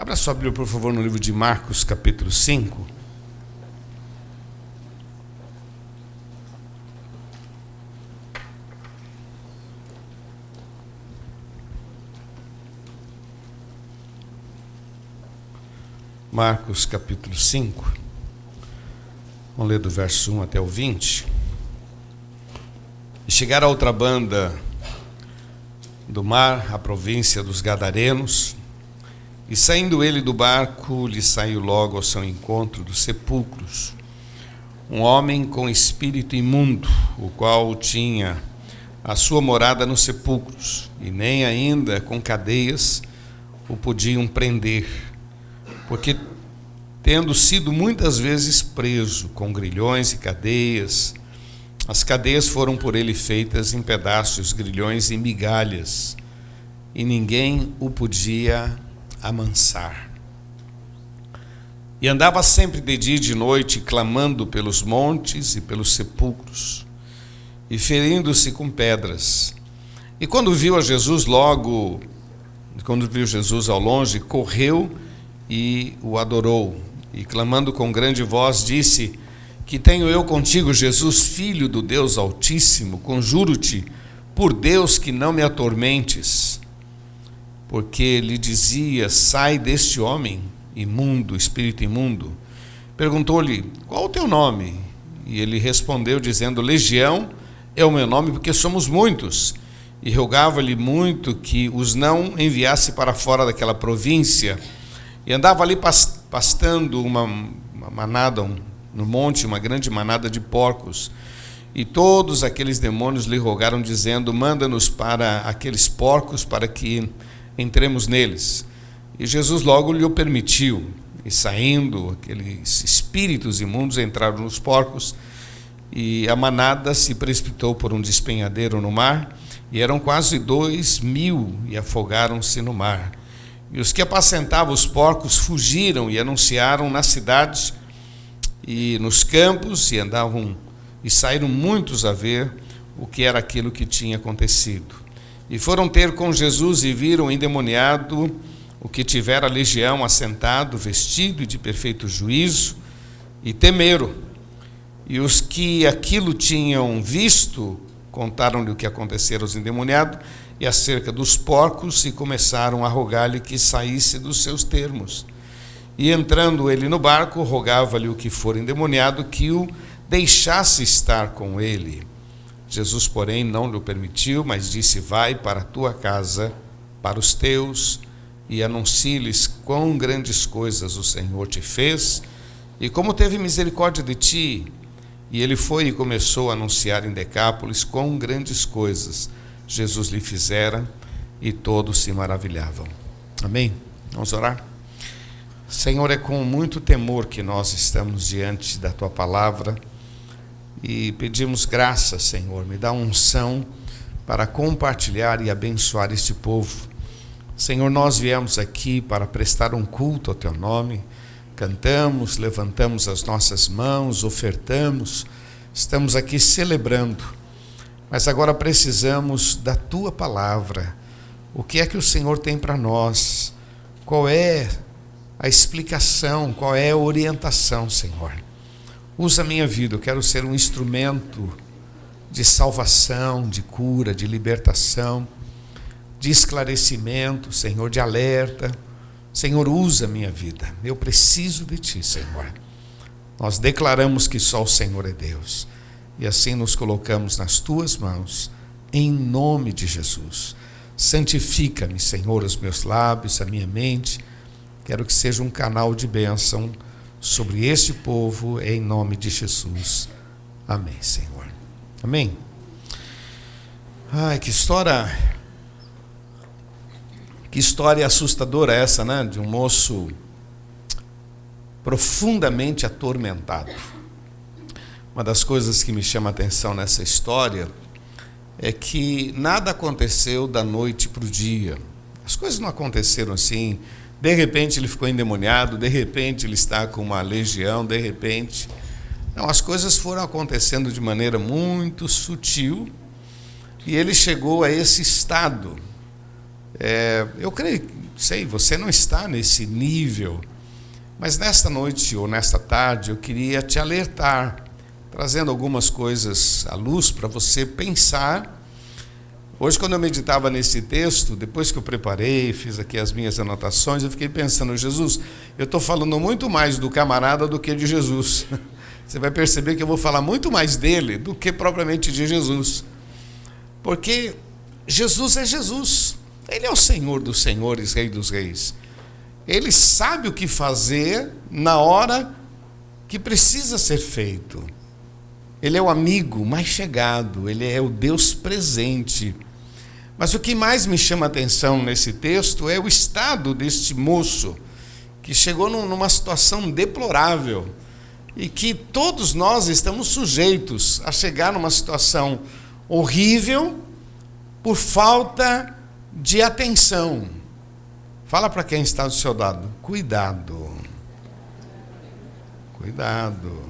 Abra sua Bíblia, por favor, no livro de Marcos, capítulo 5. Marcos, capítulo 5. Vamos ler do verso 1 até o 20. E chegaram a outra banda do mar, a província dos Gadarenos, e saindo ele do barco, lhe saiu logo ao seu encontro dos sepulcros um homem com espírito imundo, o qual tinha a sua morada nos sepulcros, e nem ainda com cadeias o podiam prender, porque tendo sido muitas vezes preso com grilhões e cadeias, as cadeias foram por ele feitas em pedaços, grilhões e migalhas, e ninguém o podia amansar. E andava sempre de dia e de noite, clamando pelos montes e pelos sepulcros, e ferindo-se com pedras. E quando viu Jesus ao longe, correu e o adorou, e clamando com grande voz, disse: Que tenho eu contigo, Jesus, filho do Deus Altíssimo? Conjuro-te por Deus que não me atormentes. Porque lhe dizia: sai deste homem imundo, espírito imundo. Perguntou-lhe: qual o teu nome? E ele respondeu dizendo: Legião é o meu nome, porque somos muitos. E rogava-lhe muito que os não enviasse para fora daquela província. E andava ali pastando uma manada no monte, uma grande manada de porcos. E todos aqueles demônios lhe rogaram, dizendo: manda-nos para aqueles porcos, para que entremos neles. E Jesus logo lhe o permitiu. E saindo, aqueles espíritos imundos entraram nos porcos, e a manada se precipitou por um despenhadeiro no mar, e eram quase 2.000, e afogaram-se no mar. E os que apacentavam os porcos fugiram e anunciaram nas cidades e nos campos, e saíram muitos a ver o que era aquilo que tinha acontecido. E foram ter com Jesus e viram o endemoniado, o que tivera a legião, assentado, vestido e de perfeito juízo, e temeram. E os que aquilo tinham visto contaram-lhe o que acontecera aos endemoniados e acerca dos porcos, e começaram a rogar-lhe que saísse dos seus termos. E entrando ele no barco, rogava-lhe o que for endemoniado que o deixasse estar com ele. Jesus, porém, não lhe permitiu, mas disse: vai para a tua casa, para os teus, e anuncie-lhes quão grandes coisas o Senhor te fez, e como teve misericórdia de ti. E ele foi e começou a anunciar em Decápolis quão grandes coisas Jesus lhe fizera, e todos se maravilhavam. Amém? Vamos orar? Senhor, é com muito temor que nós estamos diante da tua palavra, e pedimos graça, Senhor, me dá unção para compartilhar e abençoar este povo. Senhor, nós viemos aqui para prestar um culto ao teu nome, cantamos, levantamos as nossas mãos, ofertamos, estamos aqui celebrando, mas agora precisamos da tua palavra. O que é que o Senhor tem para nós? Qual é a explicação, qual é a orientação, Senhor? Usa a minha vida, eu quero ser um instrumento de salvação, de cura, de libertação, de esclarecimento, Senhor, de alerta. Senhor, usa a minha vida, eu preciso de ti, Senhor. Nós declaramos que só o Senhor é Deus, e assim nos colocamos nas tuas mãos, em nome de Jesus. Santifica-me, Senhor, os meus lábios, a minha mente. Quero que seja um canal de bênção sobre este povo, em nome de Jesus. Amém, Senhor. Amém. Ai, que história assustadora essa, né? De um moço profundamente atormentado. Uma das coisas que me chama a atenção nessa história é que nada aconteceu da noite para o dia. As coisas não aconteceram assim. De repente ele ficou endemoniado, de repente ele está com uma legião, de repente. Não, as coisas foram acontecendo de maneira muito sutil, e ele chegou a esse estado. Eu creio, sei, você não está nesse nível, mas nesta noite ou nesta tarde eu queria te alertar, trazendo algumas coisas à luz para você pensar. Hoje, quando eu meditava nesse texto, depois que eu preparei, fiz aqui as minhas anotações, eu fiquei pensando: Jesus, eu estou falando muito mais do camarada do que de Jesus. Você vai perceber que eu vou falar muito mais dele do que propriamente de Jesus. Porque Jesus é Jesus. Ele é o Senhor dos senhores, Rei dos reis. Ele sabe o que fazer na hora que precisa ser feito. Ele é o amigo mais chegado, ele é o Deus presente. Mas o que mais me chama a atenção nesse texto é o estado deste moço, que chegou numa situação deplorável, e que todos nós estamos sujeitos a chegar numa situação horrível por falta de atenção. Fala para quem está do seu lado: cuidado. Cuidado.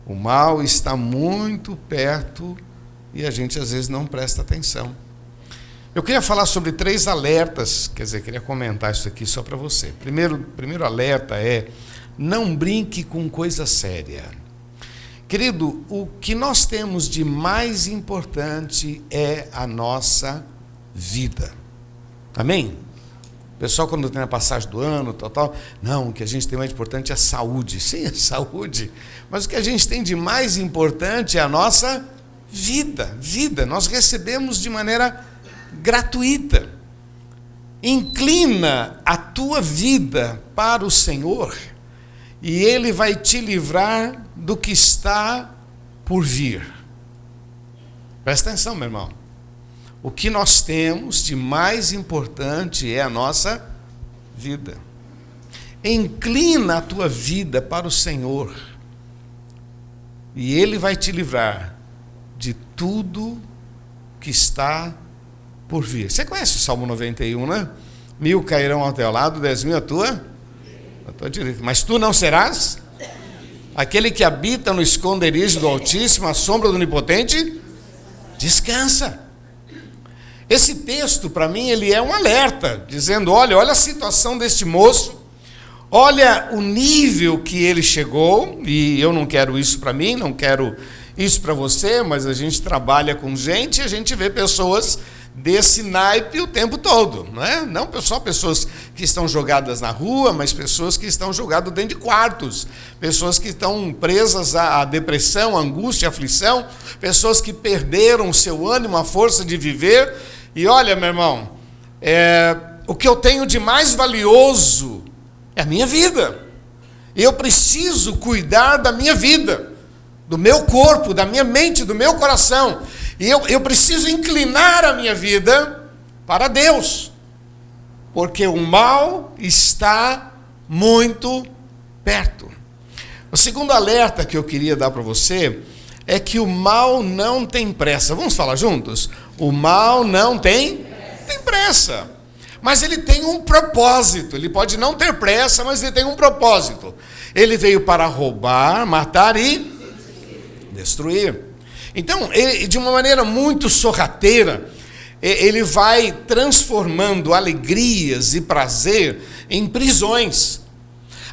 O mal está muito perto e a gente às vezes não presta atenção. Eu queria falar sobre 3 alertas, queria comentar isso aqui só para você. Primeiro alerta é: não brinque com coisa séria. Querido, o que nós temos de mais importante é a nossa vida. Amém? O pessoal, quando tem a passagem do ano, não, o que a gente tem mais importante é a saúde. Sim, a saúde. Mas o que a gente tem de mais importante é a nossa vida. Vida, nós recebemos de maneira gratuita. Inclina a tua vida para o Senhor e Ele vai te livrar do que está por vir. Presta atenção, meu irmão. O que nós temos de mais importante é a nossa vida. Inclina a tua vida para o Senhor e Ele vai te livrar de tudo que está por vir. Você conhece o Salmo 91, né? 1000 cairão ao teu lado, 10.000 à tua direita. Mas tu não serás aquele que habita no esconderijo do Altíssimo, à sombra do Onipotente, descansa. Esse texto, para mim, ele é um alerta, dizendo: olha a situação deste moço, olha o nível que ele chegou, e eu não quero isso para mim, não quero isso para você, mas a gente trabalha com gente e a gente vê pessoas desse naipe o tempo todo, não é? Não só pessoas que estão jogadas na rua, mas pessoas que estão jogadas dentro de quartos, pessoas que estão presas à depressão, à angústia, à aflição, pessoas que perderam o seu ânimo, a força de viver. E olha, meu irmão, o que eu tenho de mais valioso é a minha vida. Eu preciso cuidar da minha vida, do meu corpo, da minha mente, do meu coração. E eu preciso inclinar a minha vida para Deus, porque o mal está muito perto. O segundo alerta que eu queria dar para você é que o mal não tem pressa. Vamos falar juntos? O mal não tem pressa, mas ele tem um propósito. Ele pode não ter pressa, mas ele tem um propósito. Ele veio para roubar, matar e destruir. Então, ele, de uma maneira muito sorrateira, ele vai transformando alegrias e prazer em prisões.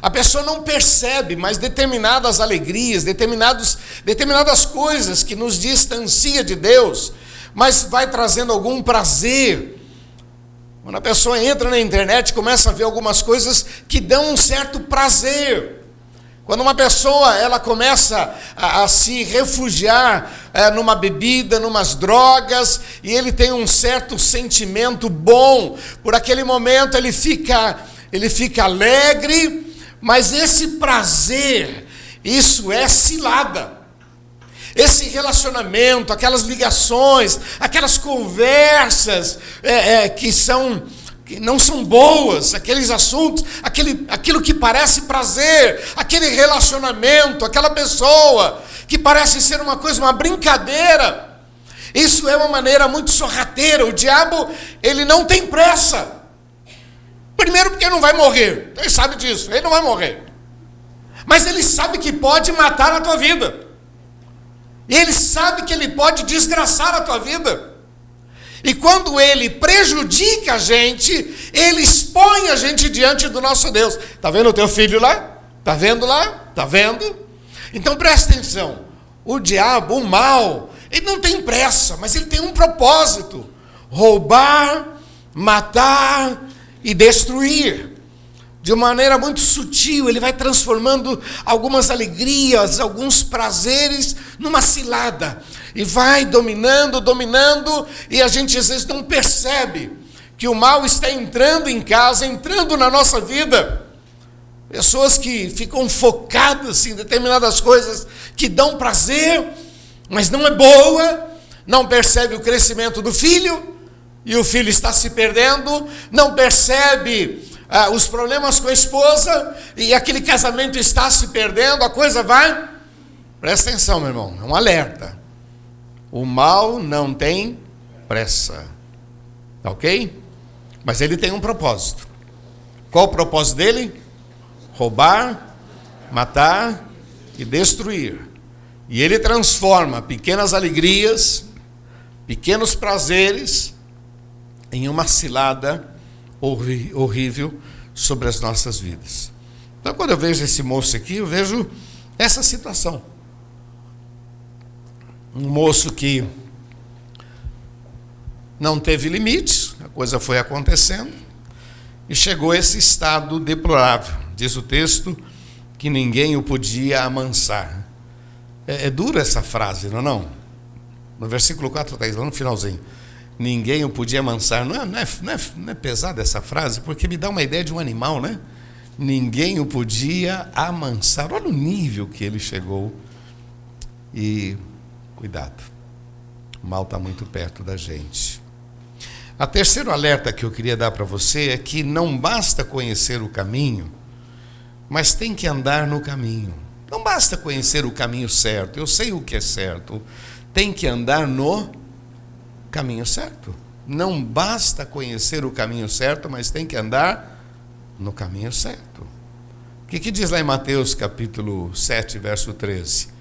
A pessoa não percebe, mas determinadas alegrias, determinadas coisas que nos distancia de Deus, mas vai trazendo algum prazer. Quando a pessoa entra na internet, começa a ver algumas coisas que dão um certo prazer. Quando uma pessoa ela começa a se refugiar numa bebida, numas drogas, e ele tem um certo sentimento bom, por aquele momento ele fica alegre, mas esse prazer, isso é cilada. Esse relacionamento, aquelas ligações, aquelas conversas que não são boas, aqueles assuntos, aquilo que parece prazer, aquele relacionamento, aquela pessoa que parece ser uma coisa, uma brincadeira, isso é uma maneira muito sorrateira. O diabo, ele não tem pressa. Primeiro porque ele não vai morrer, ele sabe disso, ele não vai morrer. Mas ele sabe que pode matar a tua vida. Ele sabe que ele pode desgraçar a tua vida. E quando ele prejudica a gente, ele expõe a gente diante do nosso Deus. Está vendo o teu filho lá? Está vendo lá? Está vendo? Então presta atenção. O diabo, o mal, ele não tem pressa, mas ele tem um propósito: roubar, matar e destruir. De uma maneira muito sutil, ele vai transformando algumas alegrias, alguns prazeres numa cilada. E vai dominando, e a gente às vezes não percebe que o mal está entrando em casa, entrando na nossa vida. Pessoas que ficam focadas em determinadas coisas que dão prazer, mas não é boa, não percebe o crescimento do filho, e o filho está se perdendo, não percebe os problemas com a esposa, e aquele casamento está se perdendo, a coisa vai. Presta atenção, meu irmão, é um alerta. O mal não tem pressa, ok? Mas ele tem um propósito. Qual o propósito dele? Roubar, matar e destruir. E ele transforma pequenas alegrias, pequenos prazeres, em uma cilada horrível sobre as nossas vidas. Então, quando eu vejo esse moço aqui, eu vejo essa situação. Um moço que não teve limites, a coisa foi acontecendo, e chegou a esse estado deplorável. Diz o texto que ninguém o podia amansar. É dura essa frase, não é não? No versículo 4 está lá no finalzinho. Ninguém o podia amansar. Não é pesada essa frase, porque me dá uma ideia de um animal, né? Ninguém o podia amansar. Olha o nível que ele chegou. E cuidado, o mal está muito perto da gente. A terceiro alerta que eu queria dar para você é que não basta conhecer o caminho, mas tem que andar no caminho. Não basta conhecer o caminho certo, eu sei o que é certo, tem que andar no caminho certo. Não basta conhecer o caminho certo, mas tem que andar no caminho certo. O que diz lá em Mateus capítulo 7, verso 13?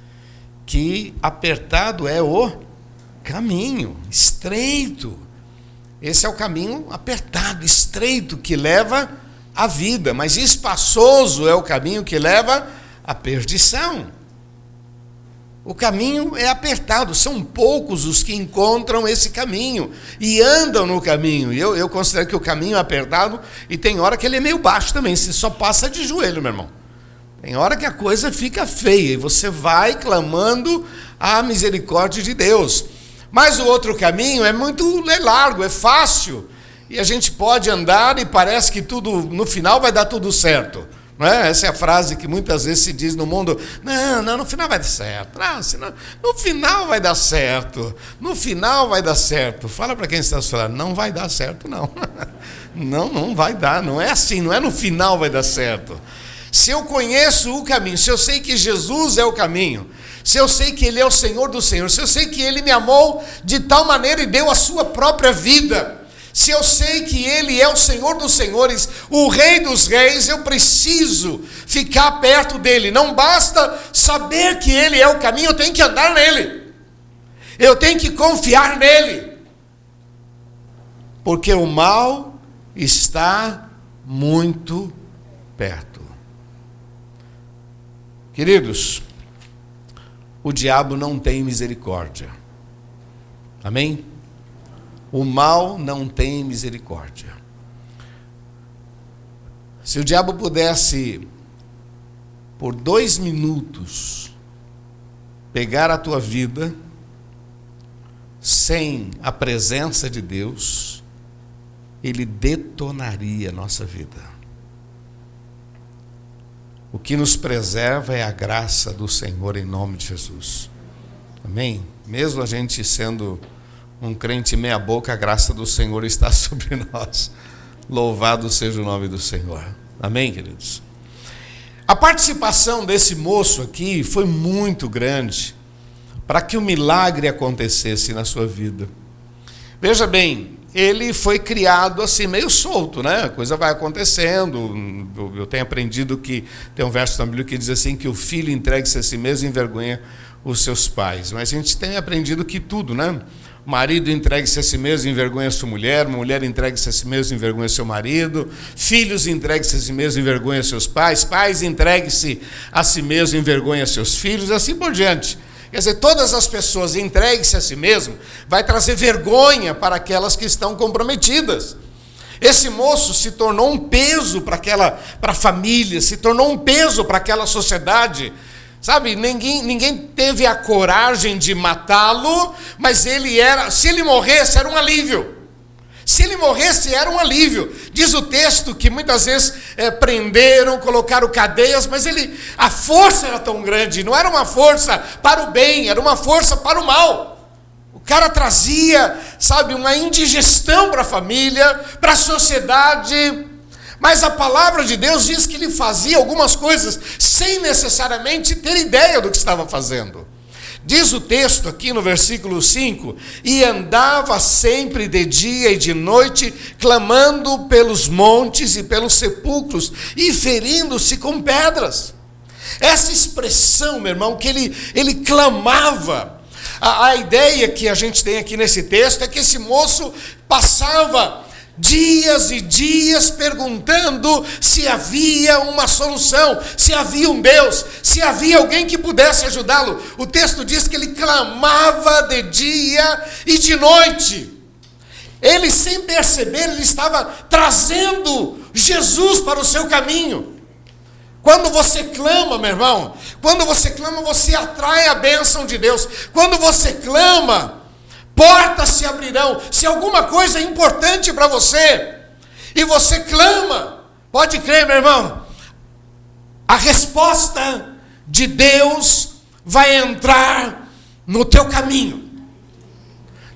Que apertado é o caminho, estreito. Esse é o caminho apertado, estreito, que leva à vida, mas espaçoso é o caminho que leva à perdição. O caminho é apertado, são poucos os que encontram esse caminho e andam no caminho. E eu considero que o caminho é apertado, e tem hora que ele é meio baixo também, você só passa de joelho, meu irmão. Tem hora que a coisa fica feia e você vai clamando a misericórdia de Deus. Mas o outro caminho é largo, é fácil. E a gente pode andar e parece que tudo, no final vai dar tudo certo. Não é? Essa é a frase que muitas vezes se diz no mundo. Não, no final vai dar certo. No final vai dar certo. No final vai dar certo. Fala para quem está falando, não vai dar certo, não. Não vai dar, não é assim, não é no final vai dar certo. Se eu conheço o caminho, se eu sei que Jesus é o caminho, se eu sei que Ele é o Senhor do Senhor, se eu sei que Ele me amou de tal maneira e deu a sua própria vida, se eu sei que Ele é o Senhor dos Senhores, o Rei dos Reis, eu preciso ficar perto dEle. Não basta saber que Ele é o caminho, eu tenho que andar nele. Eu tenho que confiar nele. Porque o mal está muito perto. Queridos, o diabo não tem misericórdia. Amém? O mal não tem misericórdia. Se o diabo pudesse, por 2 minutos, pegar a tua vida, sem a presença de Deus, ele detonaria a nossa vida. O que nos preserva é a graça do Senhor em nome de Jesus. Amém? Mesmo a gente sendo um crente meia boca, a graça do Senhor está sobre nós. Louvado seja o nome do Senhor. Amém, queridos? A participação desse moço aqui foi muito grande para que o milagre acontecesse na sua vida. Veja bem, ele foi criado assim, meio solto, né? A coisa vai acontecendo. Eu tenho aprendido que tem um verso na Bíblia que diz assim, que o filho entregue-se a si mesmo e envergonha os seus pais. Mas a gente tem aprendido que tudo, né? marido entregue-se a si mesmo e envergonha sua mulher, mulher entregue-se a si mesmo e envergonha seu marido, filhos entregue-se a si mesmo e envergonha seus pais, pais entregue-se a si mesmo e envergonha seus filhos, assim por diante. Quer dizer, todas as pessoas entregue-se a si mesmo, vai trazer vergonha para aquelas que estão comprometidas. Esse moço se tornou um peso para a família, se tornou um peso para aquela sociedade. Sabe, ninguém teve a coragem de matá-lo, mas se ele morresse, era um alívio. Se ele morresse, era um alívio. Diz o texto que muitas vezes prenderam, colocaram cadeias, mas a força era tão grande, não era uma força para o bem, era uma força para o mal. O cara trazia, sabe, uma indigestão para a família, para a sociedade. Mas a palavra de Deus diz que ele fazia algumas coisas sem necessariamente ter ideia do que estava fazendo. Diz o texto aqui no versículo 5, e andava sempre de dia e de noite, clamando pelos montes e pelos sepulcros, e ferindo-se com pedras. Essa expressão, meu irmão, que ele clamava, a ideia que a gente tem aqui nesse texto é que esse moço passava dias e dias perguntando se havia uma solução, se havia um Deus, se havia alguém que pudesse ajudá-lo. O texto diz que ele clamava de dia e de noite. Ele, sem perceber, ele estava trazendo Jesus para o seu caminho. Quando você clama, meu irmão, quando você clama, você atrai a bênção de Deus. Quando você clama, portas se abrirão. Se alguma coisa é importante para você, e você clama, pode crer, meu irmão, a resposta de Deus vai entrar no teu caminho.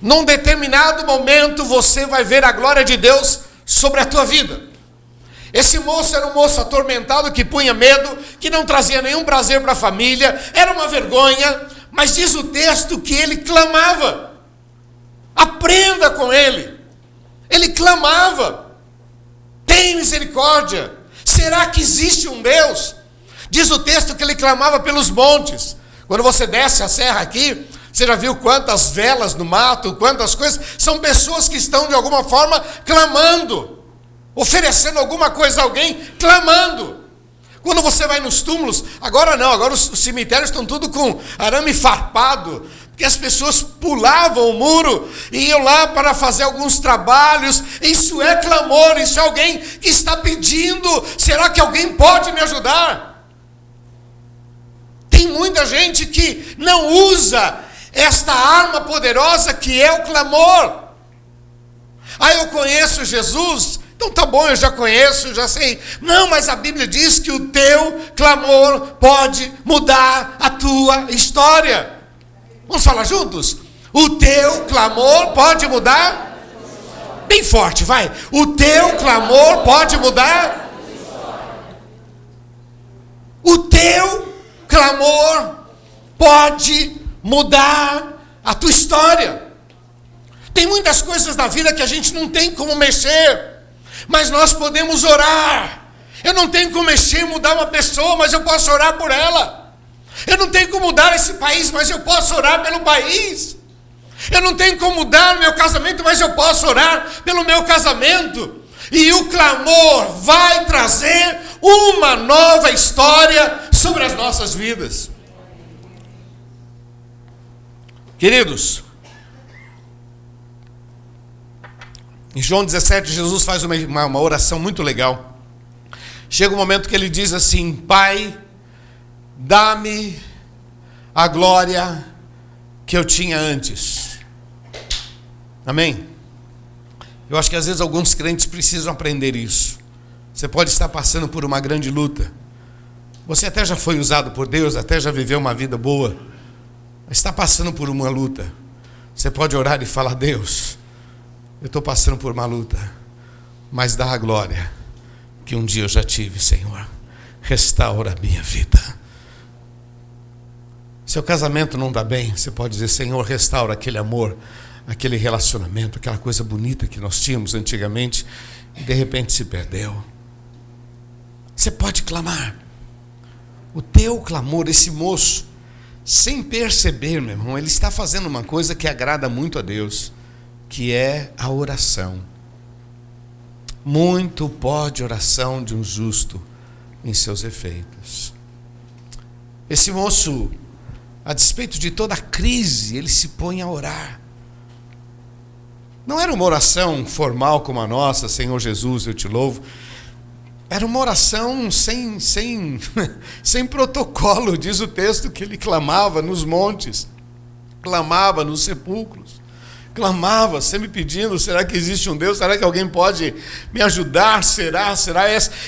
Num determinado momento, você vai ver a glória de Deus sobre a tua vida. Esse moço era um moço atormentado, que punha medo, que não trazia nenhum prazer para a família, era uma vergonha, mas diz o texto que ele clamava. Aprenda com ele. Ele clamava: tem misericórdia. Será que existe um Deus? Diz o texto que ele clamava pelos montes. Quando você desce a serra aqui, você já viu quantas velas no mato, quantas coisas? São pessoas que estão de alguma forma clamando, oferecendo alguma coisa a alguém, clamando. Quando você vai nos túmulos, agora não, agora os cemitérios estão tudo com arame farpado, que as pessoas pulavam o muro e iam lá para fazer alguns trabalhos. Isso é clamor, isso é alguém que está pedindo: será que alguém pode me ajudar? Tem muita gente que não usa esta arma poderosa que é o clamor. Ah, eu conheço Jesus, então tá bom, eu já conheço, já sei. Não, mas a Bíblia diz que o teu clamor pode mudar a tua história. Vamos falar juntos? O teu clamor pode mudar? Bem forte, vai. O teu clamor pode mudar? O teu clamor pode mudar a tua história. Tem muitas coisas na vida que a gente não tem como mexer, mas nós podemos orar. Eu não tenho como mexer, mudar uma pessoa, mas eu posso orar por ela. Eu não tenho como mudar esse país, mas eu posso orar pelo país. Eu não tenho como mudar o meu casamento, mas eu posso orar pelo meu casamento. E o clamor vai trazer uma nova história sobre as nossas vidas. Queridos, em João 17, Jesus faz uma oração muito legal. Chega um momento que ele diz assim: Pai, dá-me a glória que eu tinha antes. Amém? Eu acho que às vezes alguns crentes precisam aprender isso. Você pode estar passando por uma grande luta. Você até já foi usado por Deus, até já viveu uma vida boa, mas está passando por uma luta. Você pode orar e falar: Deus, eu estou passando por uma luta, mas dá a glória que um dia eu já tive, Senhor. Restaura a minha vida. Seu casamento não dá bem, você pode dizer: Senhor, restaura aquele amor, aquele relacionamento, aquela coisa bonita que nós tínhamos antigamente e de repente se perdeu. Você pode clamar. O teu clamor, esse moço sem perceber, meu irmão, ele está fazendo uma coisa que agrada muito a Deus, que é a oração. Muito pode a oração de um justo em seus efeitos. Esse moço, a despeito de toda a crise, ele se põe a orar. Não era uma oração formal como a nossa, Senhor Jesus, eu te louvo. Era uma oração sem protocolo, diz o texto, que ele clamava nos montes, clamava nos sepulcros, clamava sempre pedindo, será que existe um Deus? Será que alguém pode me ajudar? Será?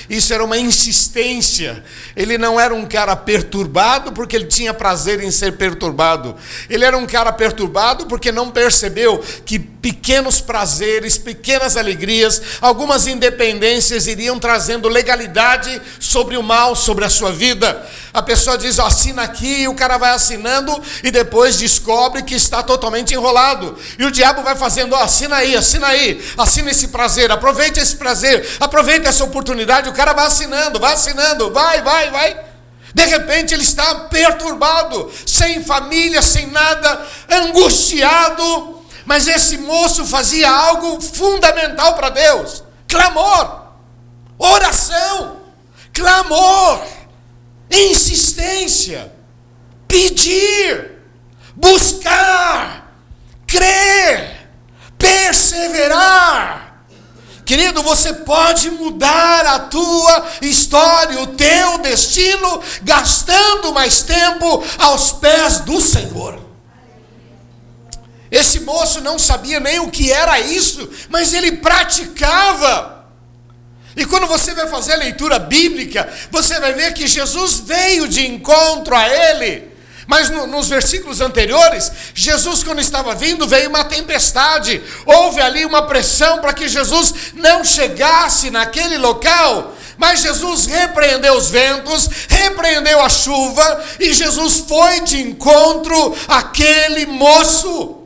Isso era uma insistência. Ele não era um cara perturbado porque ele tinha prazer em ser perturbado. Ele era um cara perturbado porque não percebeu que pequenos prazeres, pequenas alegrias, algumas independências iriam trazendo legalidade sobre o mal, sobre a sua vida. A pessoa diz, assina aqui, e o cara vai assinando e depois descobre que está totalmente enrolado. E o diabo vai fazendo, assina aí, assina esse prazer, aproveite esse prazer, aproveite essa oportunidade. O cara vai assinando, vai. De repente ele está perturbado, sem família, sem nada, angustiado. Mas esse moço fazia algo fundamental para Deus: clamor, oração, clamor, insistência, pedir, buscar, crer, perseverar. Querido, você pode mudar a tua história, o teu destino, gastando mais tempo aos pés do Senhor. Esse moço não sabia nem o que era isso, mas ele praticava. E quando você vai fazer a leitura bíblica, você vai ver que Jesus veio de encontro a ele. Mas nos versículos anteriores, Jesus, quando estava vindo, veio uma tempestade. Houve ali uma pressão para que Jesus não chegasse naquele local. Mas Jesus repreendeu os ventos, repreendeu a chuva, e Jesus foi de encontro àquele moço.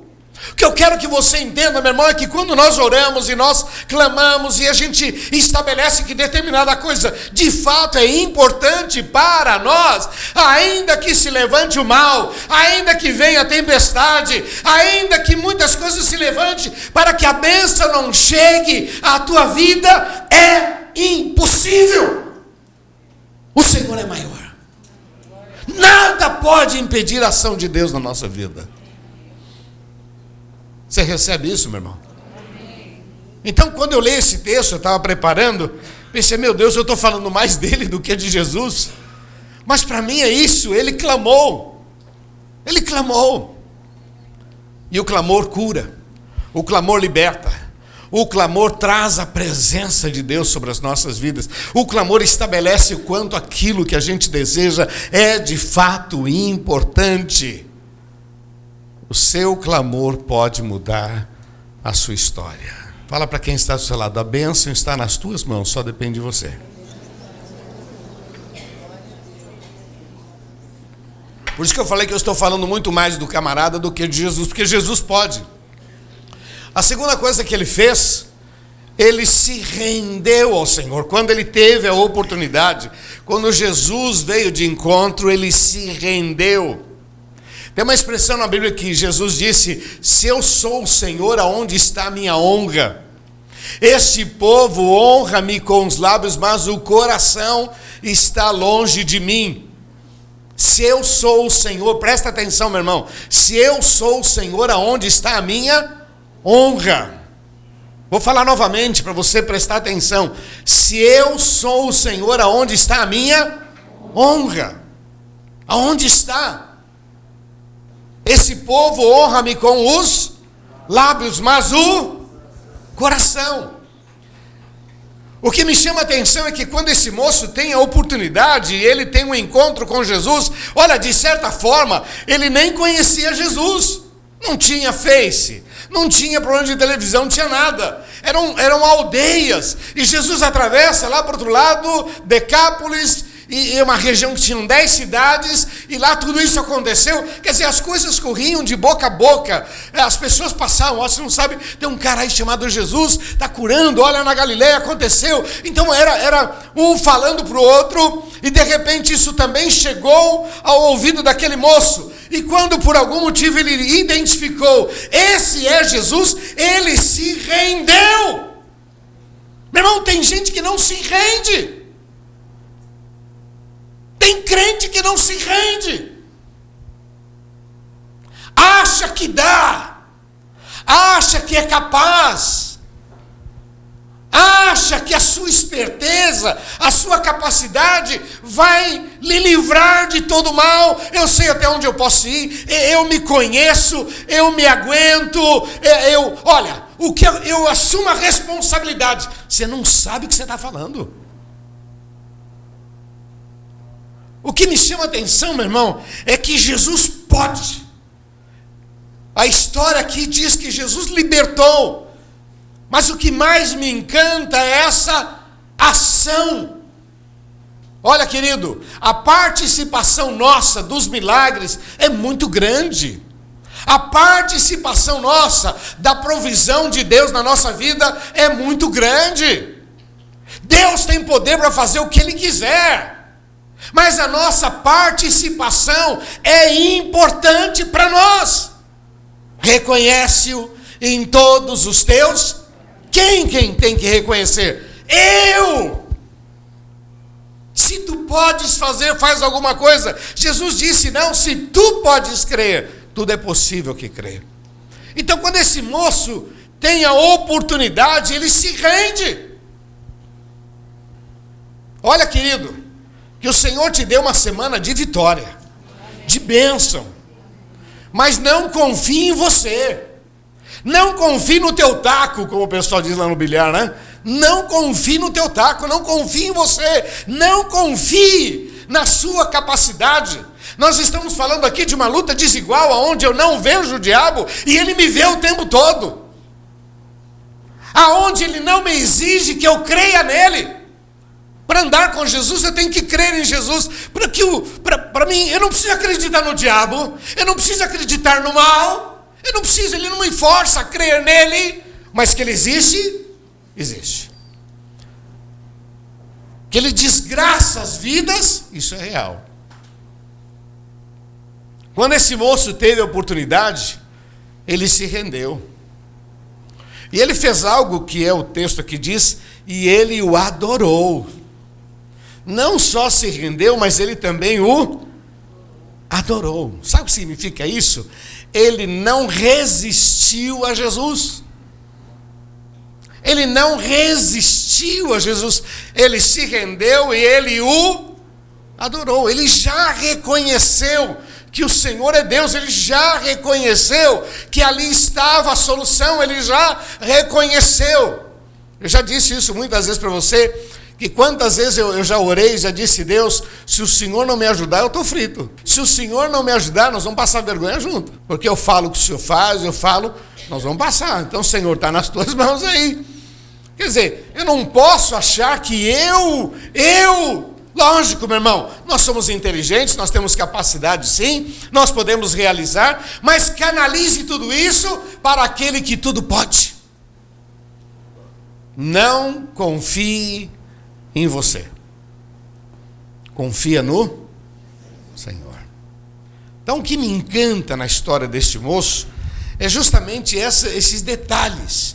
O que eu quero que você entenda, meu irmão, é que quando nós oramos e nós clamamos e a gente estabelece que determinada coisa de fato é importante para nós, ainda que se levante o mal, ainda que venha a tempestade, ainda que muitas coisas se levante para que a bênção não chegue à tua vida, é impossível. O Senhor é maior. Nada pode impedir a ação de Deus na nossa vida. Você recebe isso, meu irmão? Então, quando eu leio esse texto, eu estava preparando, pensei, meu Deus, eu estou falando mais dele do que de Jesus. Mas para mim é isso, ele clamou. Ele clamou. E o clamor cura, o clamor liberta, o clamor traz a presença de Deus sobre as nossas vidas. O clamor estabelece o quanto aquilo que a gente deseja é de fato importante. O seu clamor pode mudar a sua história. Fala para quem está do seu lado, a bênção está nas tuas mãos, só depende de você. Por isso que eu falei que eu estou falando muito mais do camarada do que de Jesus, porque Jesus pode. A segunda coisa que ele fez, ele se rendeu ao Senhor. Quando ele teve a oportunidade, quando Jesus veio de encontro, ele se rendeu. Tem uma expressão na Bíblia que Jesus disse, se eu sou o Senhor, aonde está a minha honra? Este povo honra-me com os lábios, mas o coração está longe de mim. Se eu sou o Senhor, presta atenção, meu irmão, se eu sou o Senhor, aonde está a minha honra? Vou falar novamente para você prestar atenção. Se eu sou o Senhor, aonde está a minha honra? Aonde está? Esse povo honra-me com os lábios, mas o coração. O que me chama a atenção é que quando esse moço tem a oportunidade, ele tem um encontro com Jesus, olha, de certa forma, ele nem conhecia Jesus. Não tinha Face, não tinha programa de televisão, não tinha nada. Eram aldeias. E Jesus atravessa lá para o outro lado, Decápolis, e uma região que tinha 10 cidades, e lá tudo isso aconteceu. Quer dizer, as coisas corriam de boca a boca, as pessoas passavam, ó, você não sabe, tem um cara aí chamado Jesus, está curando, olha na Galileia, aconteceu. Então era um falando para o outro, e de repente isso também chegou ao ouvido daquele moço. e quando por algum motivo ele identificou, esse é Jesus, ele se rendeu. Meu irmão, tem gente que não se rende. Tem crente que não se rende. Acha que dá. Acha que é capaz. Acha que a sua esperteza, a sua capacidade vai lhe livrar de todo mal. Eu sei até onde eu posso ir, eu me conheço, eu me aguento, olha, o que eu assumo a responsabilidade. Você não sabe o que você está falando. O que me chama a atenção, meu irmão, é que Jesus pode. A história aqui diz que Jesus libertou. Mas o que mais me encanta é essa ação. Olha, querido, a participação nossa dos milagres é muito grande. A participação nossa da provisão de Deus na nossa vida é muito grande. Deus tem poder para fazer o que Ele quiser. Mas a nossa participação é importante para nós. Reconhece-o em todos os teus. Quem tem que reconhecer? Eu! Se tu podes fazer, faz alguma coisa. Jesus disse, não, se tu podes crer, tudo é possível que crer. Então, quando esse moço tem a oportunidade, ele se rende. Olha, querido, que o Senhor te deu uma semana de vitória, de bênção. Mas não confie em você. Não confie no teu taco, como o pessoal diz lá no bilhar, né? Não confie no teu taco, não confie em você. Não confie na sua capacidade. Nós estamos falando aqui de uma luta desigual, onde eu não vejo o diabo e ele me vê o tempo todo. Aonde ele não me exige que eu creia nele. Para andar com Jesus, eu tenho que crer em Jesus. Para mim, eu não preciso acreditar no diabo, eu não preciso acreditar no mal. Eu não preciso, ele não me força a crer nele, mas que ele existe, existe. Que ele desgraça as vidas, isso é real. Quando esse moço teve a oportunidade, ele se rendeu. E ele fez algo que é o texto aqui diz, e ele o adorou. Não só se rendeu, mas ele também o adorou. Sabe o que significa isso? Ele não resistiu a Jesus. Ele não resistiu a Jesus. Ele se rendeu e ele o adorou. Ele já reconheceu que o Senhor é Deus. Ele já reconheceu que ali estava a solução. Ele já reconheceu. Eu já disse isso muitas vezes para você, que quantas vezes eu já orei, já disse, Deus, se o Senhor não me ajudar, eu estou frito. Se o Senhor não me ajudar, nós vamos passar vergonha junto. Porque eu falo o que o Senhor faz, eu falo, nós vamos passar. Então, Senhor, está nas tuas mãos aí. Quer dizer, eu não posso achar que lógico, meu irmão, nós somos inteligentes, nós temos capacidade sim, nós podemos realizar, mas canalize tudo isso para aquele que tudo pode. Não confie em você. Confia no Senhor. Então, o que me encanta na história deste moço é justamente esses detalhes.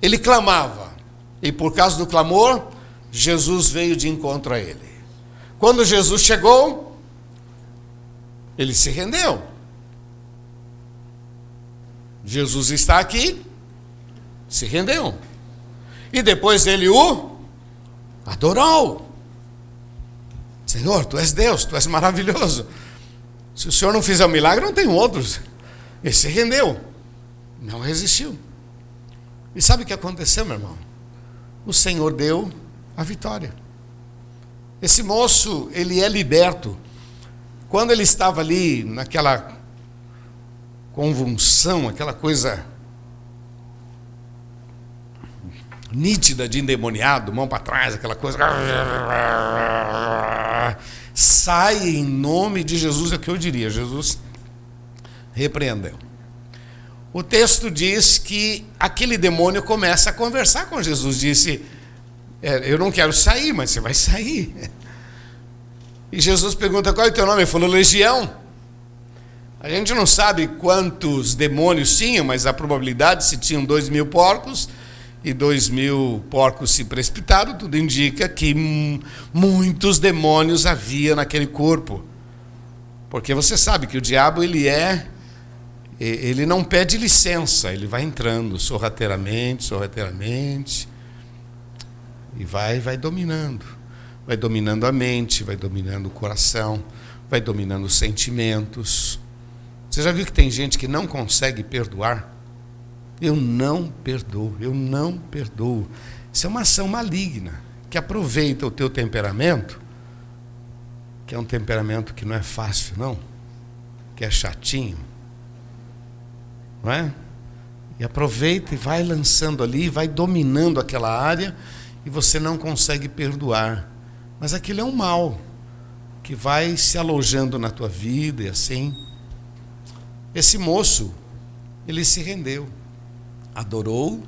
Ele clamava, e por causa do clamor, Jesus veio de encontro a ele. Quando Jesus chegou, ele se rendeu. Jesus está aqui, se rendeu. E depois ele o adorou. Senhor, tu és Deus, tu és maravilhoso. Se o Senhor não fizer um milagre, não tem outros. Ele se rendeu, não resistiu. E sabe o que aconteceu, meu irmão? O Senhor deu a vitória. Esse moço, ele é liberto. Quando ele estava ali naquela convulsão, aquela coisa nítida de endemoniado, mão para trás, aquela coisa, sai em nome de Jesus, é o que eu diria. Jesus repreendeu. O texto diz que aquele demônio começa a conversar com Jesus, disse, eu não quero sair, mas você vai sair. E Jesus pergunta, qual é o teu nome? Ele falou, Legião. A gente não sabe quantos demônios tinham, mas a probabilidade, se tinham 2.000 porcos e 2.000 porcos se precipitaram, tudo indica que muitos demônios havia naquele corpo. Porque você sabe que o diabo, ele não pede licença, ele vai entrando sorrateiramente, e vai dominando. Vai dominando a mente, vai dominando o coração, vai dominando os sentimentos. Você já viu que tem gente que não consegue perdoar? Eu não perdoo. Isso é uma ação maligna, que aproveita o teu temperamento, que é um temperamento que não é fácil, não, que é chatinho, não é? E aproveita e vai lançando ali, vai dominando aquela área, e você não consegue perdoar. Mas aquilo é um mal que vai se alojando na tua vida, e assim. Esse moço, ele se rendeu, adorou,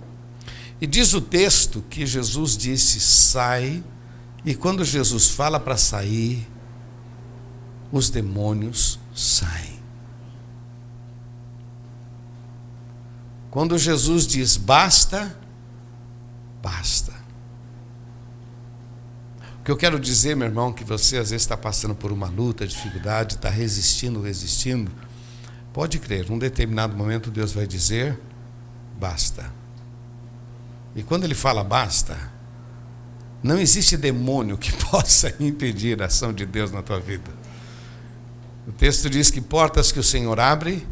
e diz o texto que Jesus disse: sai, e quando Jesus fala para sair, os demônios saem. Quando Jesus diz basta, basta. O que eu quero dizer, meu irmão, que você às vezes está passando por uma luta, dificuldade, está resistindo, pode crer, num determinado momento Deus vai dizer basta. E quando Ele fala basta, não existe demônio que possa impedir a ação de Deus na tua vida. O texto diz que portas que o Senhor abre,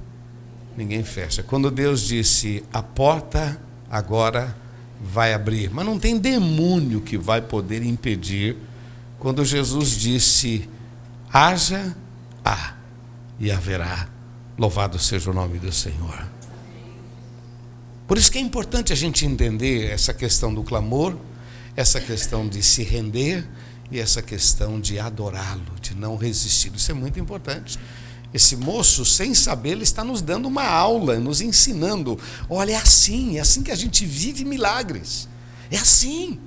ninguém fecha. Quando Deus disse a porta agora vai abrir, mas não tem demônio que vai poder impedir. Quando Jesus disse haja, há, e haverá. Louvado seja o nome do Senhor. Por isso que é importante a gente entender essa questão do clamor, essa questão de se render e essa questão de adorá-lo, de não resistir. Isso é muito importante. Esse moço, sem saber, ele está nos dando uma aula, nos ensinando. Olha, é assim que a gente vive milagres. É assim,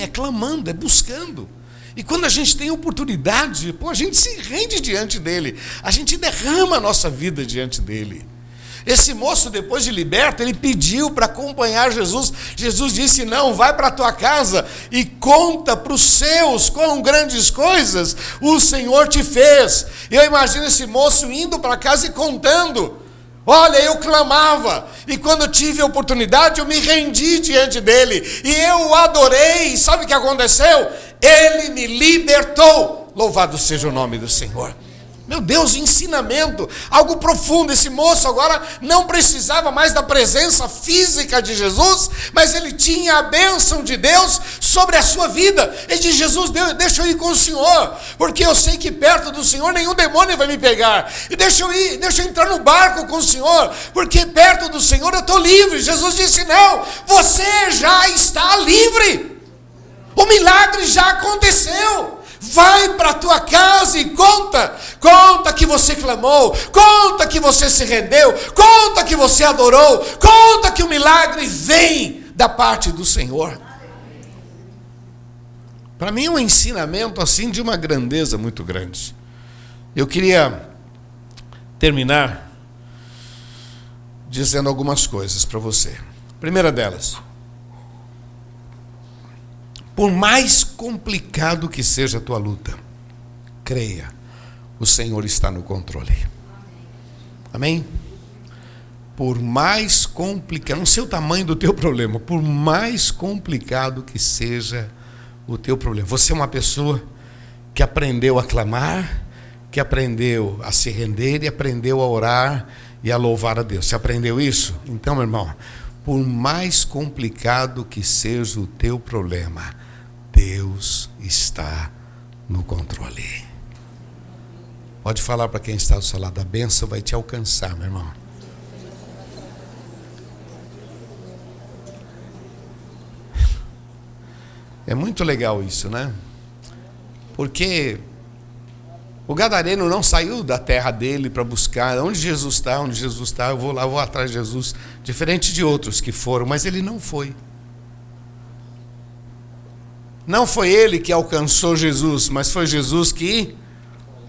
é clamando, é buscando. E quando a gente tem oportunidade, a gente se rende diante dele, a gente derrama a nossa vida diante dele. Esse moço, depois de liberto, ele pediu para acompanhar Jesus. Jesus disse: não, vai para a tua casa e conta para os seus quão grandes coisas o Senhor te fez. Eu imagino esse moço indo para casa e contando: olha, eu clamava, e quando eu tive a oportunidade, eu me rendi diante dele, e eu o adorei. Sabe o que aconteceu? Ele me libertou. Louvado seja o nome do Senhor. Meu Deus, ensinamento, algo profundo. Esse moço agora não precisava mais da presença física de Jesus, mas ele tinha a bênção de Deus sobre a sua vida. Ele disse: Jesus, deixa eu ir com o Senhor, porque eu sei que perto do Senhor nenhum demônio vai me pegar. E deixa eu entrar no barco com o Senhor, porque perto do Senhor eu estou livre. Jesus disse: não, você já está livre. O milagre já aconteceu. Vai para a tua casa e conta que você clamou, conta que você se rendeu, conta que você adorou, conta que o milagre vem da parte do Senhor. Para mim é um ensinamento assim de uma grandeza muito grande. Eu queria terminar dizendo algumas coisas para você. Primeira delas: por mais complicado que seja a tua luta, creia, o Senhor está no controle. Amém? Por mais complicado, não sei o tamanho do teu problema, por mais complicado que seja o teu problema, você é uma pessoa que aprendeu a clamar, que aprendeu a se render e aprendeu a orar e a louvar a Deus. Você aprendeu isso? Então, meu irmão, por mais complicado que seja o teu problema, Deus está no controle. Pode falar para quem está do seu lado: a bênção vai te alcançar, meu irmão. É muito legal isso, né? Porque o gadareno não saiu da terra dele para buscar onde Jesus está, eu vou lá, vou atrás de Jesus, diferente de outros que foram, mas ele não foi. Não foi ele que alcançou Jesus, mas foi Jesus que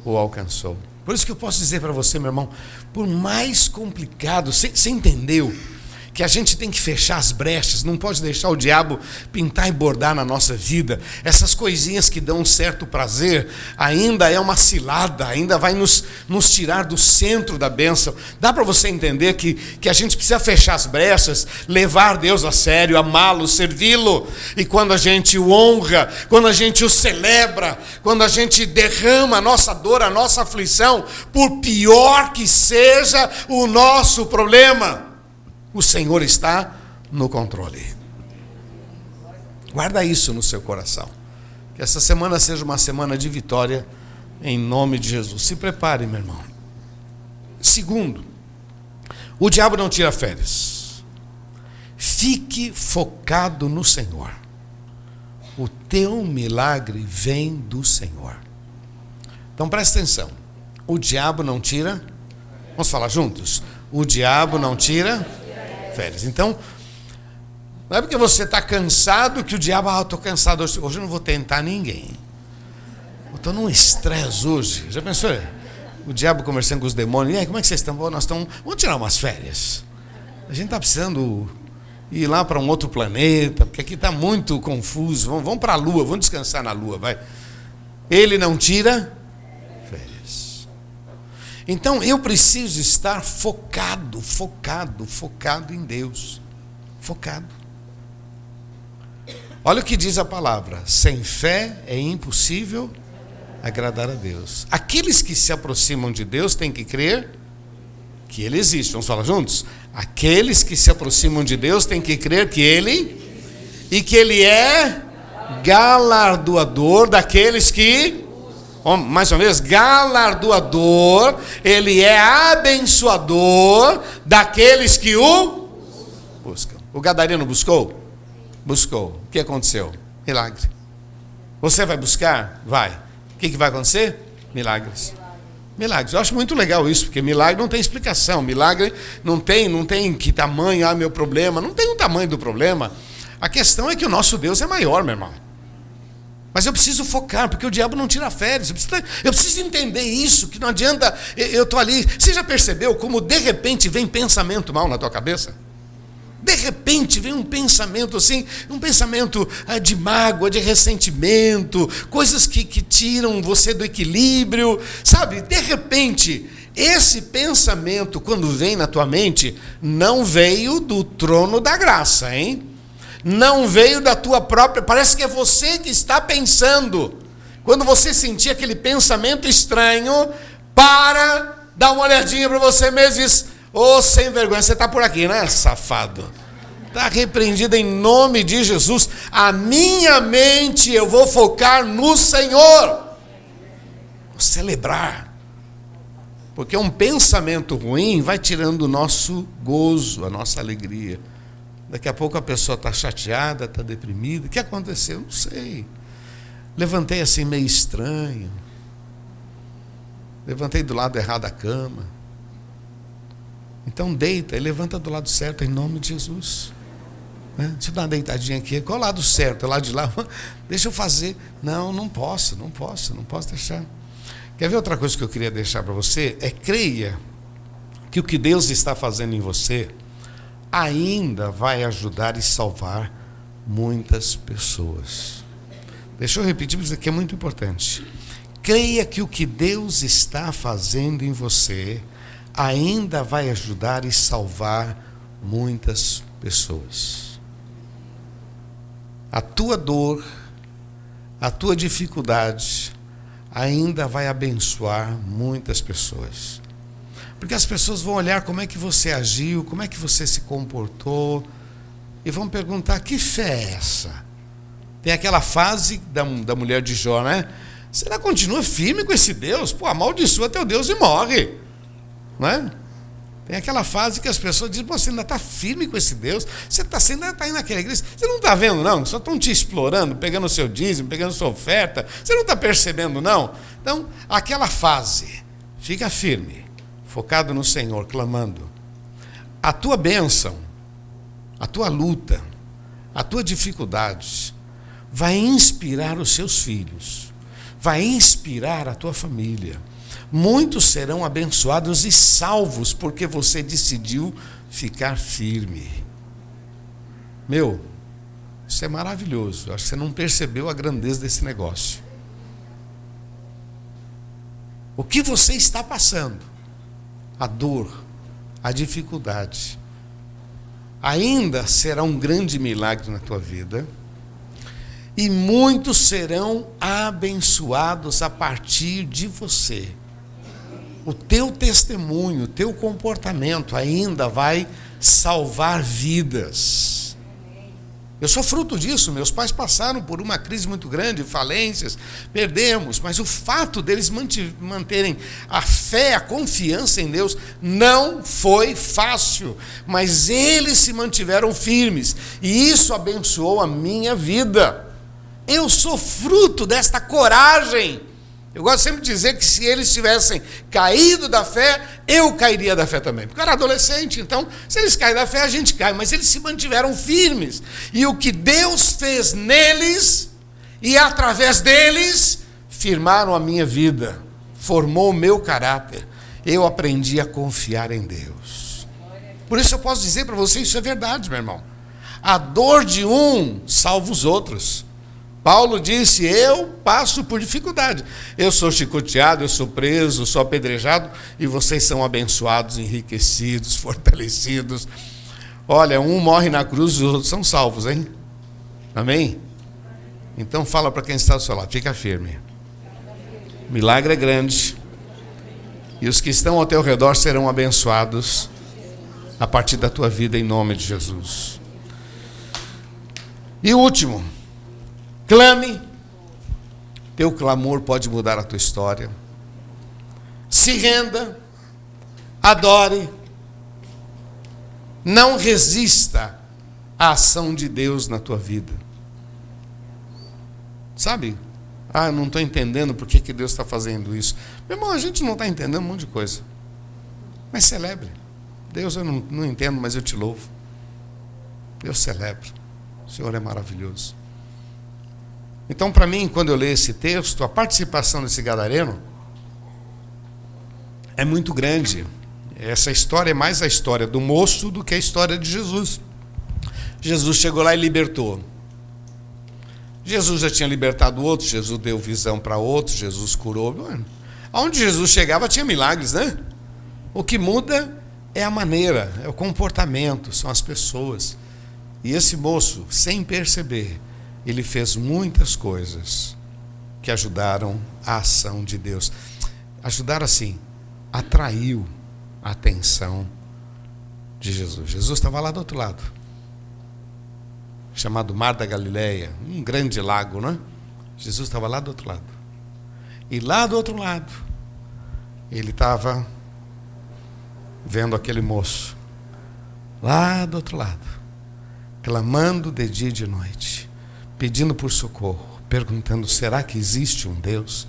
o alcançou. Por isso que eu posso dizer para você, meu irmão, por mais complicado, você entendeu que a gente tem que fechar as brechas, não pode deixar o diabo pintar e bordar na nossa vida. Essas coisinhas que dão um certo prazer, ainda é uma cilada, ainda vai nos tirar do centro da bênção. Dá para você entender que a gente precisa fechar as brechas, levar Deus a sério, amá-lo, servi-lo. E quando a gente o honra, quando a gente o celebra, quando a gente derrama a nossa dor, a nossa aflição, por pior que seja o nosso problema, o Senhor está no controle. Guarda isso no seu coração. Que essa semana seja uma semana de vitória, em nome de Jesus. Se prepare, meu irmão. Segundo, o diabo não tira férias. Fique focado no Senhor. O teu milagre vem do Senhor. Então presta atenção. O diabo não tira. Vamos falar juntos? O diabo não tira férias. Então, não é porque você está cansado que o diabo, estou cansado hoje eu não vou tentar ninguém. Eu estou num estresse hoje. Já pensou? O diabo conversando com os demônios. E aí, como é que vocês estão? Nós estamos. Vamos tirar umas férias. A gente está precisando ir lá para um outro planeta, porque aqui está muito confuso. Vamos para a Lua, vamos descansar na Lua, vai. Ele não tira férias. Então eu preciso estar focado em Deus. Focado. Olha o que diz a palavra: sem fé é impossível agradar a Deus. Aqueles que se aproximam de Deus têm que crer que Ele existe. Vamos falar juntos? Aqueles que se aproximam de Deus têm que crer que Ele e que Ele é galardoador daqueles que, mais uma vez, galardoador, Ele é abençoador daqueles que o buscam. O gadareno buscou? Buscou. O que aconteceu? Milagre. Você vai buscar? Vai. O que vai acontecer? Milagres. Milagres. Eu acho muito legal isso, porque milagre não tem explicação. Milagre não tem que tamanho, meu problema. Não tem o tamanho do problema. A questão é que o nosso Deus é maior, meu irmão. Mas eu preciso focar, porque o diabo não tira férias. Eu preciso entender isso, que não adianta, eu estou ali. Você já percebeu como de repente vem pensamento mal na tua cabeça? De repente vem um pensamento assim, um pensamento de mágoa, de ressentimento, coisas que tiram você do equilíbrio, sabe? De repente, esse pensamento, quando vem na tua mente, não veio do trono da graça, hein? Não veio da tua própria, parece que é você que está pensando. Quando você sentir aquele pensamento estranho, para, dá uma olhadinha para você mesmo e diz: ô, sem vergonha, você está por aqui, né, safado? Está repreendido em nome de Jesus. A minha mente eu vou focar no Senhor. Vou celebrar. Porque um pensamento ruim vai tirando o nosso gozo, a nossa alegria. Daqui a pouco a pessoa está chateada, está deprimida. O que aconteceu? Não sei. Levantei assim meio estranho. Levantei do lado errado da cama. Então deita e levanta do lado certo em nome de Jesus. Deixa eu dar uma deitadinha aqui. Qual é o lado certo? É o lado de lá? Deixa eu fazer. Não posso deixar. Quer ver outra coisa que eu queria deixar para você? Creia que o que Deus está fazendo em você ainda vai ajudar e salvar muitas pessoas. Deixa eu repetir, porque isso aqui é muito importante. Creia que o que Deus está fazendo em você ainda vai ajudar e salvar muitas pessoas. A tua dor, a tua dificuldade ainda vai abençoar muitas pessoas. Porque as pessoas vão olhar como é que você agiu, como é que você se comportou, e vão perguntar: que fé é essa? Tem aquela fase da mulher de Jó, né? Você ainda continua firme com esse Deus? Pô, amaldiçoa teu Deus e morre. Não é? Tem aquela fase que as pessoas dizem: você ainda está firme com esse Deus? Você ainda está indo naquela igreja? Você não está vendo, não? Só estão te explorando, pegando o seu dízimo, pegando a sua oferta. Você não está percebendo, não? Então, aquela fase, fica firme, focado no Senhor, clamando. A tua bênção, a tua luta, a tua dificuldade vai inspirar os seus filhos, vai inspirar a tua família. Muitos serão abençoados e salvos porque você decidiu ficar firme. Meu, isso é maravilhoso. Acho que você não percebeu a grandeza desse negócio. O que você está passando, a dor, a dificuldade, ainda será um grande milagre na tua vida, e muitos serão abençoados a partir de você. O teu testemunho, o teu comportamento ainda vai salvar vidas. Eu sou fruto disso. Meus pais passaram por uma crise muito grande, falências, perdemos, mas o fato deles manterem a fé, a confiança em Deus, não foi fácil, mas eles se mantiveram firmes, e isso abençoou a minha vida. Eu sou fruto desta coragem. Eu gosto sempre de dizer que se eles tivessem caído da fé, eu cairia da fé também. Porque eu era adolescente, então, se eles caem da fé, a gente cai. Mas eles se mantiveram firmes. E o que Deus fez neles, e através deles, firmaram a minha vida. Formou o meu caráter. Eu aprendi a confiar em Deus. Por isso eu posso dizer para você, isso é verdade, meu irmão. A dor de um salva os outros. Paulo disse, eu passo por dificuldade. Eu sou chicoteado, eu sou preso, sou apedrejado, e vocês são abençoados, enriquecidos, fortalecidos. Olha, um morre na cruz, os outros são salvos, hein? Amém? Então fala para quem está ao seu lado, fica firme. O milagre é grande, e os que estão ao teu redor serão abençoados a partir da tua vida, em nome de Jesus. E o último, clame. Teu clamor pode mudar a tua história. Se renda, adore, não resista à ação de Deus na tua vida. Sabe? Eu não estou entendendo por que Deus está fazendo isso. Meu irmão, a gente não está entendendo um monte de coisa. Mas celebre. Deus, eu não entendo, mas eu te louvo. Eu celebro. O Senhor é maravilhoso. Então, para mim, quando eu leio esse texto, a participação desse gadareno é muito grande. Essa história é mais a história do moço do que a história de Jesus. Jesus chegou lá e libertou. Jesus já tinha libertado outros, Jesus deu visão para outros, Jesus curou. Mano, aonde Jesus chegava tinha milagres, né? O que muda é a maneira, é o comportamento, são as pessoas. E esse moço, sem perceber, ele fez muitas coisas que ajudaram a ação de Deus. Ajudaram assim, atraiu a atenção de Jesus. Jesus estava lá do outro lado, chamado Mar da Galileia, um grande lago, né? Jesus estava lá do outro lado. E lá do outro lado, ele estava vendo aquele moço, lá do outro lado, clamando de dia e de noite, pedindo por socorro, perguntando, será que existe um Deus?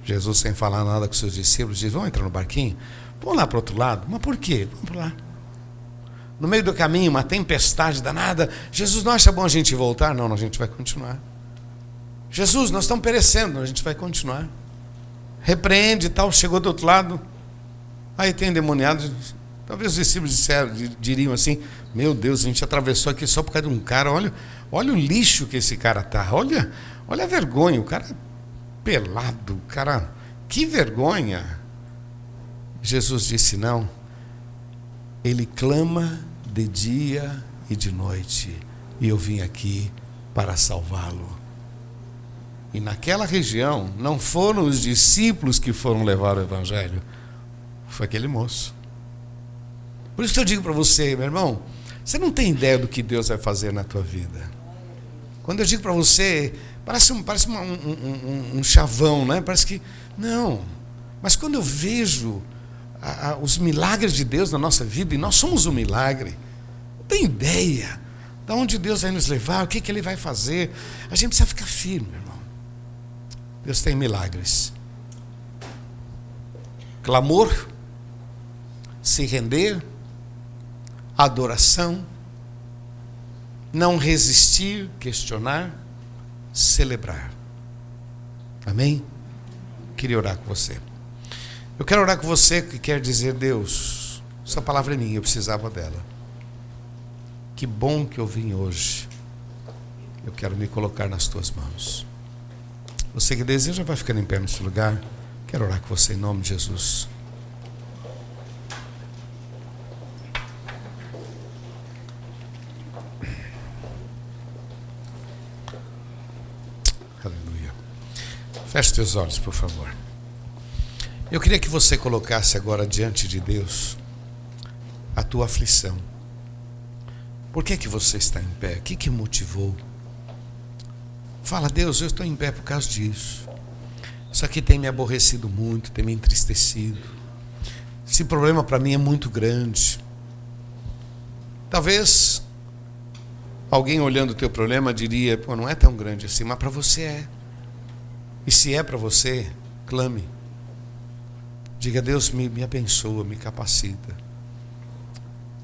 Jesus, sem falar nada com seus discípulos, diz, vamos entrar no barquinho? Vamos lá para o outro lado. Mas por quê? Vamos para lá. No meio do caminho, uma tempestade danada. Jesus, não acha bom a gente voltar? Não, a gente vai continuar. Jesus, nós estamos perecendo. A gente vai continuar. Repreende e tal, chegou do outro lado. Aí tem endemoniado. Talvez os discípulos diriam assim, meu Deus, a gente atravessou aqui só por causa de um cara. Olha o lixo que esse cara está. Olha a vergonha. O cara pelado. O cara, que vergonha. Jesus disse, não. Ele clama de dia e de noite, e eu vim aqui para salvá-lo. E naquela região, não foram os discípulos que foram levar o evangelho, foi aquele moço. Por isso que eu digo para você, meu irmão, você não tem ideia do que Deus vai fazer na tua vida. Quando eu digo para você, parece um chavão, né? Parece que, não, mas quando eu vejo os milagres de Deus na nossa vida, e nós somos um milagre, não tem ideia de onde Deus vai nos levar, o que Ele vai fazer. A gente precisa ficar firme, meu irmão. Deus tem milagres. Clamor, se render, adoração, não resistir, questionar, celebrar. Amém? Queria orar com você. Eu quero orar com você que quer dizer: Deus, essa palavra é minha, eu precisava dela. Que bom que eu vim hoje. Eu quero me colocar nas tuas mãos. Você que deseja vai ficando em pé nesse lugar. Quero orar com você em nome de Jesus. Aleluia. Feche teus olhos, por favor. Eu queria que você colocasse agora diante de Deus a tua aflição. Por que você está em pé? O que motivou? Fala: Deus, eu estou em pé por causa disso. Isso aqui tem me aborrecido muito, tem me entristecido. Esse problema para mim é muito grande. Talvez alguém olhando o teu problema diria: pô, não é tão grande assim, mas para você é. E se é para você, clame. Diga: Deus, me abençoa, me capacita.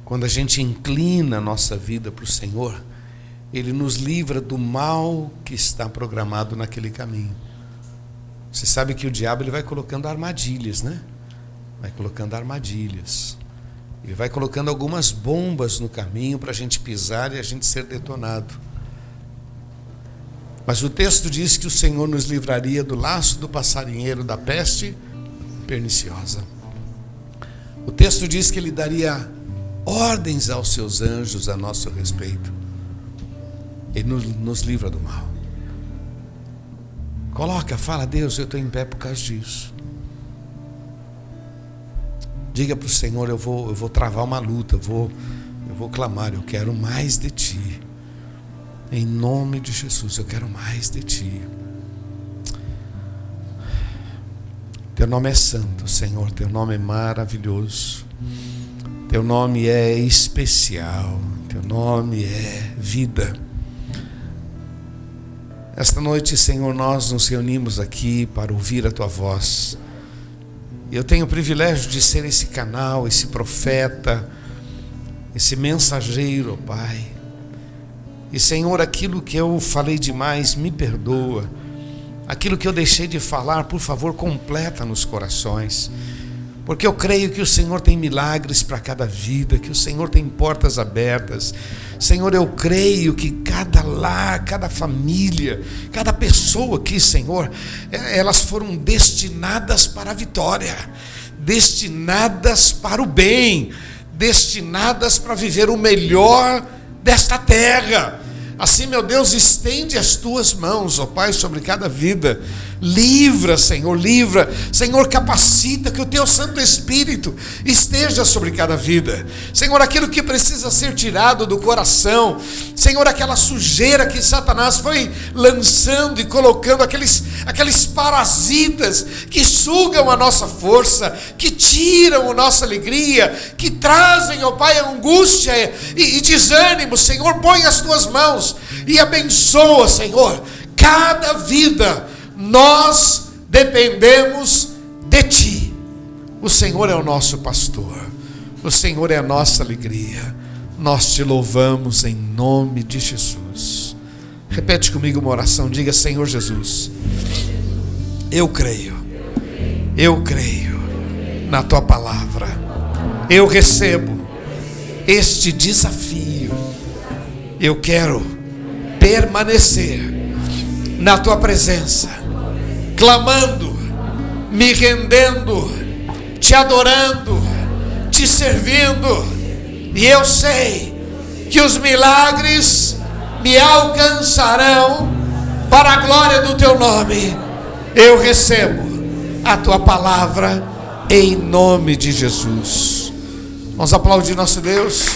Quando a gente inclina a nossa vida para o Senhor, Ele nos livra do mal que está programado naquele caminho. Você sabe que o diabo ele vai colocando armadilhas, né? Vai colocando armadilhas. Ele vai colocando algumas bombas no caminho para a gente pisar e a gente ser detonado. Mas o texto diz que o Senhor nos livraria do laço do passarinheiro, da peste perniciosa. O texto diz que Ele daria ordens aos seus anjos a nosso respeito. Ele nos livra do mal. Fala: Deus, eu estou em pé por causa disso. Diga para o Senhor: eu vou travar uma luta, eu vou clamar, eu quero mais de Ti. Em nome de Jesus, eu quero mais de Ti. Teu nome é santo, Senhor, Teu nome é maravilhoso. Teu nome é especial, Teu nome é vida. Esta noite, Senhor, nós nos reunimos aqui para ouvir a Tua voz. Eu tenho o privilégio de ser esse canal, esse profeta, esse mensageiro, ó Pai. E, Senhor, aquilo que eu falei demais, me perdoa. Aquilo que eu deixei de falar, por favor, completa nos corações. Porque eu creio que o Senhor tem milagres para cada vida, que o Senhor tem portas abertas. Senhor, eu creio que cada lar, cada família, cada pessoa aqui, Senhor, elas foram destinadas para a vitória, destinadas para o bem, destinadas para viver o melhor desta terra. Assim, meu Deus, estende as Tuas mãos, ó Pai, sobre cada vida. Livra, Senhor, livra. Senhor, capacita que o Teu Santo Espírito esteja sobre cada vida. Senhor, aquilo que precisa ser tirado do coração. Senhor, aquela sujeira que Satanás foi lançando e colocando, aqueles parasitas que sugam a nossa força, que tiram a nossa alegria, que trazem, ó Pai, angústia e desânimo. Senhor, põe as Tuas mãos e abençoa, Senhor, cada vida. Nós dependemos de Ti. O Senhor é o nosso pastor, o Senhor é a nossa alegria. Nós Te louvamos em nome de Jesus. Repete comigo uma oração, diga: Senhor Jesus, eu creio na Tua palavra. Eu recebo este desafio. Eu quero permanecer na Tua presença, clamando, me rendendo, Te adorando, Te servindo. E eu sei que os milagres me alcançarão para a glória do Teu nome. Eu recebo a Tua palavra em nome de Jesus. Vamos aplaudir nosso Deus.